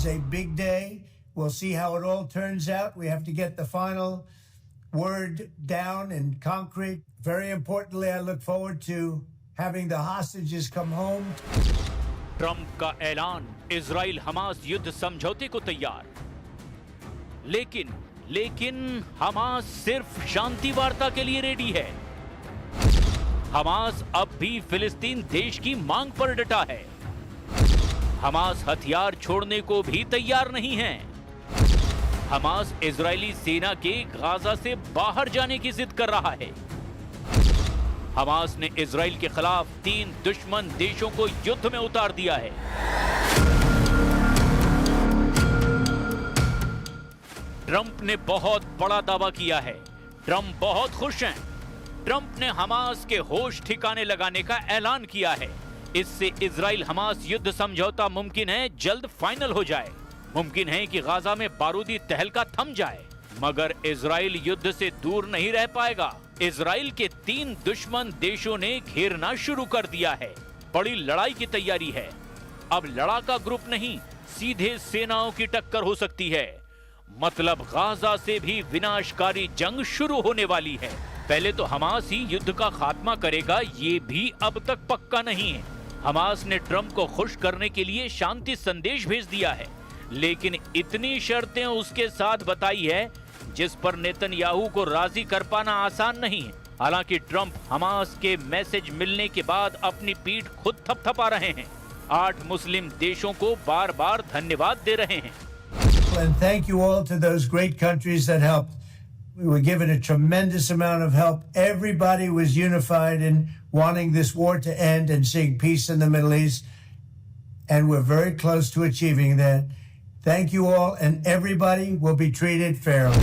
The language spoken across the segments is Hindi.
a big day. We'll see how it all turns out. We have to get the final word down in concrete. Very importantly, I look forward to having the hostages come home. Trump का ऐलान, इजराइल हमास युद्ध समझौते को तैयार। लेकिन हमास सिर्फ शांति वार्ता के लिए रेडी है। हमास अब भी फिलिस्तीन देश की मांग पर डटा है। हमास हथियार छोड़ने को भी तैयार नहीं है। हमास इजरायली सेना के गाजा से बाहर जाने की जिद कर रहा है। हमास ने इजराइल के खिलाफ 3 दुश्मन देशों को युद्ध में उतार दिया है। ट्रंप ने बहुत बड़ा दावा किया है। ट्रंप बहुत खुश हैं। ट्रंप ने हमास के होश ठिकाने लगाने का ऐलान किया है। इससे इजराइल हमास युद्ध समझौता मुमकिन है जल्द फाइनल हो जाए। मुमकिन है कि गाजा में बारूदी तहलका थम जाए, मगर इजराइल युद्ध से दूर नहीं रह पाएगा। इजराइल के 3 दुश्मन देशों ने घेरना शुरू कर दिया है। बड़ी लड़ाई की तैयारी है। अब लड़ाका ग्रुप नहीं, सीधे सेनाओं की टक्कर हो सकती है। मतलब गाजा से भी विनाशकारी जंग शुरू होने वाली है। पहले तो हमास ही युद्ध का खात्मा करेगा, ये भी अब तक पक्का नहीं है। हमास ने ट्रंप को खुश करने के लिए शांति संदेश भेज दिया है, लेकिन इतनी शर्तें उसके साथ बताई है जिस पर नेतन्याहू को राजी कर पाना आसान नहीं है। हालांकि ट्रंप हमास के मैसेज मिलने के बाद अपनी पीठ खुद थपथपा रहे हैं। 8 मुस्लिम देशों को बार-बार धन्यवाद दे रहे हैं। And thank you all to those great countries that helped. We were given a tremendous amount of help. Everybody was unified in wanting this war to end and seeing peace in the Middle East. And we're very close to achieving that. Thank you all, and everybody will be treated fairly.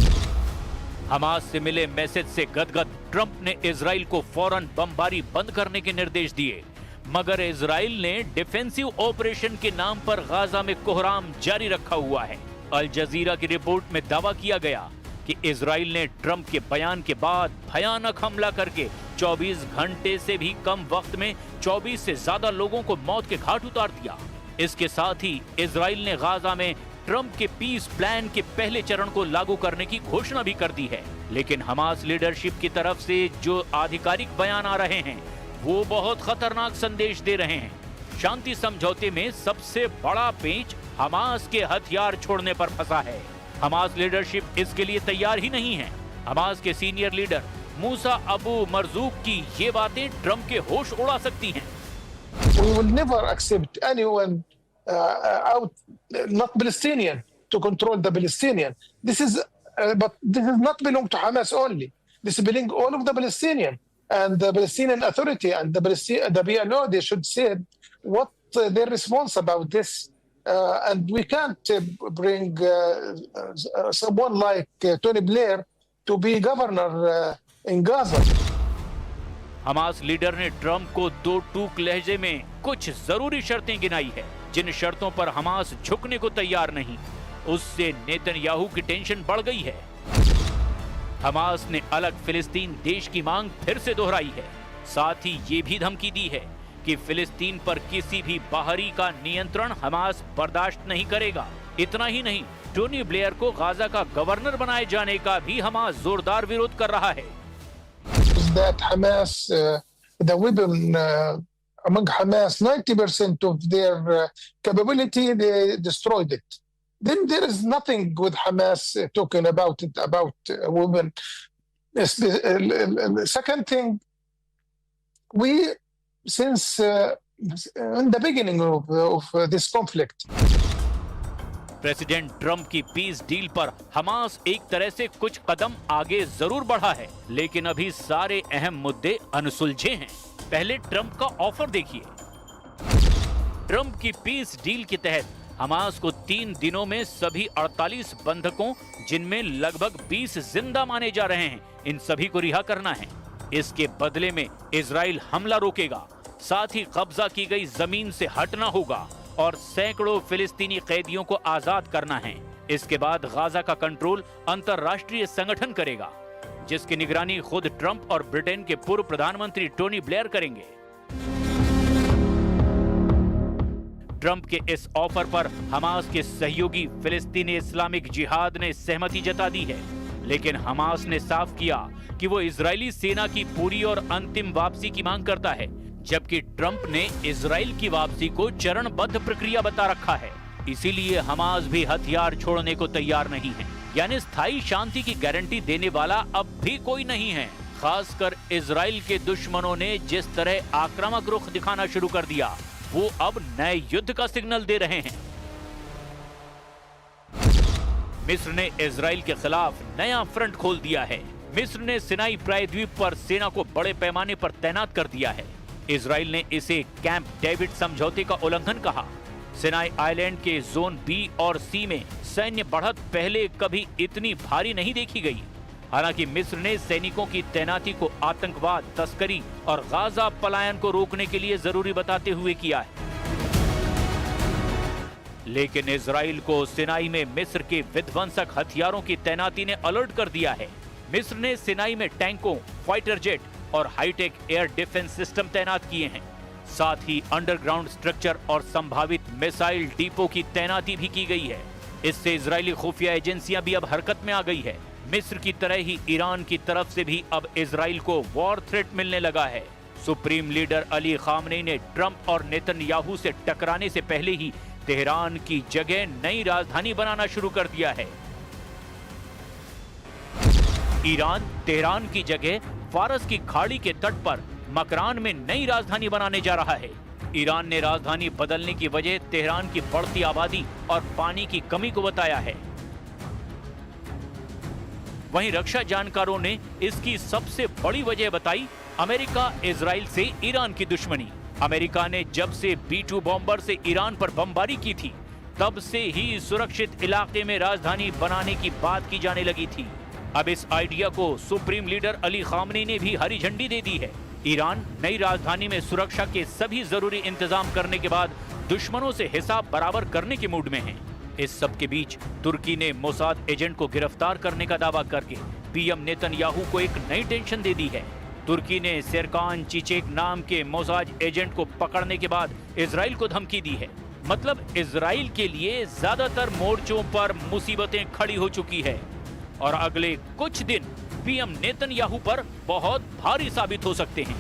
Hamas से मिले मैसेज से गदगद ट्रंप ने इजराइल को फौरन बमबारी बंद करने के निर्देश दिए, मगर इजराइल ने डिफेंसिव ऑपरेशन के नाम पर गाजा में कोहराम जारी रखा हुआ है। अल जजीरा की रिपोर्ट में दावा किया गया कि इजराइल ने ट्रंप के बयान के बाद भयानक हमला करके 24 घंटे से भी कम वक्त में 24 से ज्यादा लोगों को मौत के घाट उतार दिया। इसके साथ ही इजराइल ने गाजा में ट्रंप के पीस प्लान के पहले चरण को लागू करने की घोषणा भी कर दी है। लेकिन हमास लीडरशिप की तरफ से जो आधिकारिक बयान आ रहे हैं वो बहुत खतरनाक संदेश दे रहे हैं। शांति समझौते में सबसे बड़ा पेंच हमास के हथियार छोड़ने पर फंसा है। हमास लीडरशिप इसके लिए तैयार ही नहीं है। हमास के सीनियर लीडर मूसा अबू मरजूक की ये बातें ट्रंप के होश उड़ा सकती हैं। We will never accept anyone not Palestinian to control the Palestinian. This is not belong to Hamas only. This belong all of the Palestinian and the Palestinian Authority and the PLO. They should say what their response about this. And we can't bring someone like Tony Blair to be governor in Gaza. Hamas leader ने ट्रंप को 2 टूक लहजे में कुछ जरूरी शर्तें गिनाई है, जिन शर्तों पर हमास झुकने को तैयार नहीं। उससे नेतन्याहू की टेंशन बढ़ गई है। हमास ने अलग फिलिस्तीन देश की मांग फिर से दोहराई है। साथ ही ये भी धमकी दी है कि फिलिस्तीन पर किसी भी बाहरी का नियंत्रण हमास बर्दाश्त नहीं करेगा। इतना ही नहीं, टोनी ब्लेयर को गाजा का गवर्नर बनाए जाने का भी हमास जोरदार विरोध कर रहा है। That Hamas, the weapon among Hamas, 90% of their capability, they destroyed it. Then there is nothing with Hamas talking about it, about women. Second thing, we, since in the beginning of this conflict, president Trump की पीस डील पर हमास एक तरह से कुछ कदम आगे जरूर बढ़ा है, लेकिन अभी सारे अहम मुद्दे अनसुलझे हैं। पहले ट्रंप का ऑफर देखिए। ट्रंप की पीस डील के तहत हमास को 3 दिनों में सभी 48 बंधकों, जिनमें लगभग 20 जिंदा माने जा रहे हैं, इन सभी को रिहा करना है। इसके बदले में इजराइल हमला रोकेगा, साथ ही कब्जा की गई जमीन से हटना होगा और सैकड़ों फिलिस्तीनी कैदियों को आजाद करना है। इसके बाद गाजा का कंट्रोल अंतरराष्ट्रीय संगठन करेगा, जिसकी निगरानी खुद ट्रंप और ब्रिटेन के पूर्व प्रधानमंत्री टोनी ब्लेयर करेंगे। ट्रंप के इस ऑफर पर हमास के सहयोगी फिलिस्तीनी इस्लामिक जिहाद ने सहमति जता दी है, लेकिन हमास ने साफ किया कि वो इजरायली सेना की पूरी और अंतिम वापसी की मांग करता है, जबकि ट्रंप ने इजराइल की वापसी को चरणबद्ध प्रक्रिया बता रखा है। इसीलिए हमास भी हथियार छोड़ने को तैयार नहीं है, यानी स्थायी शांति की गारंटी देने वाला अब भी कोई नहीं है। खासकर इजराइल के दुश्मनों ने जिस तरह आक्रामक रुख दिखाना शुरू कर दिया, वो अब नए युद्ध का सिग्नल दे रहे हैं। मिस्र ने इजराइल के खिलाफ नया फ्रंट खोल दिया है। मिस्र ने सिनाई प्रायद्वीप पर सेना को बड़े पैमाने पर तैनात कर दिया है। इजराइल ने इसे कैंप डेविड समझौते का उल्लंघन कहा। सिनाई आइलैंड के जोन बी और सी में सैन्य बढ़त पहले कभी इतनी भारी नहीं देखी गई। हालांकि मिस्र ने सैनिकों की तैनाती को आतंकवाद, तस्करी और गाजा पलायन को रोकने के लिए जरूरी बताते हुए किया है। लेकिन इजराइल को सिनाई में मिस्र के विध्वंसक हथियारों की तैनाती ने अलर्ट कर दिया है। मिस्र ने सिनाई में टैंकों, फाइटर जेट और हाईटेक एयर डिफेंस सिस्टम तैनात किए हैं। साथ ही अंडरग्राउंड स्ट्रक्चर और संभावित मिसाइल डिपो की तैनाती भी की गई है। इससे इजरायली खुफिया एजेंसियां भी अब हरकत में आ गई है। मिस्र की तरह ही ईरान की तरफ से भी अब इजराइल को वॉर थ्रेट मिलने लगा है। सुप्रीम लीडर अली खामनेई ने ट्रंप और नेतन्याहू से टकराने से पहले ही तेहरान की जगह नई राजधानी बनाना शुरू कर दिया है। ईरान तेहरान की जगह फारस की खाड़ी के तट पर मकरान में नई राजधानी बनाने जा रहा है। ईरान ने राजधानी बदलने की वजह तेहरान की बढ़ती आबादी और पानी की कमी को बताया है। वहीं रक्षा जानकारों ने इसकी सबसे बड़ी वजह बताई अमेरिका इजराइल से ईरान की दुश्मनी। अमेरिका ने जब से B-2 बॉम्बर से ईरान पर बमबारी की थी, तब से ही सुरक्षित इलाके में राजधानी बनाने की बात की जाने लगी थी। अब इस आइडिया को सुप्रीम लीडर अली खामनेई ने भी हरी झंडी दे दी है। ईरान नई राजधानी में सुरक्षा के सभी जरूरी इंतजाम करने के बाद दुश्मनों से हिसाब बराबर करने के मूड में है। इस सब के बीच तुर्की ने मोसाद एजेंट को गिरफ्तार करने का दावा करके पीएम नेतन्याहू को एक नई टेंशन दे दी है। तुर्की ने सेरकान चीचेक नाम के मोसाद एजेंट को पकड़ने के बाद इजराइल को धमकी दी है। मतलब इजराइल के लिए ज्यादातर मोर्चों पर मुसीबतें खड़ी हो चुकी है और अगले कुछ दिन पीएम नेतन्याहू पर बहुत भारी साबित हो सकते हैं।